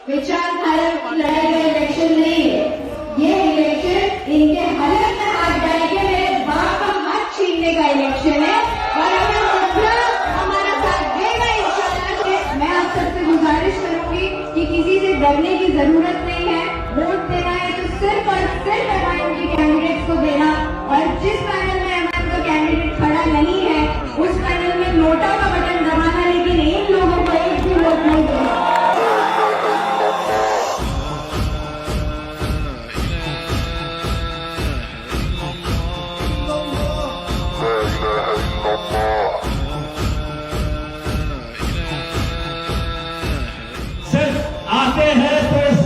विचारधारा लड़ाई गए इलेक्शन नहीं है। ये इलेक्शन इनके हलक में हाथ डाल के मेरे बाप का हाथ छीनने का इलेक्शन है और अगर मथुरा हमारा साथ देगा इंशाल्लाह। मैं आप सबसे गुजारिश करूंगी कि किसी से डरने की जरूरत नहीं है। वोट देना है तो सिर्फ और सिर्फ एमआईएम के कैंडिडेट्स को देना और जिस पैनल में एमआईएम का कैंडिडेट खड़ा नहीं है उस पैनल में नोटा का बटन दबाना, लेकिन इन लोगों को एक भी वोट नहीं देना। सिर्फ आते हैं तो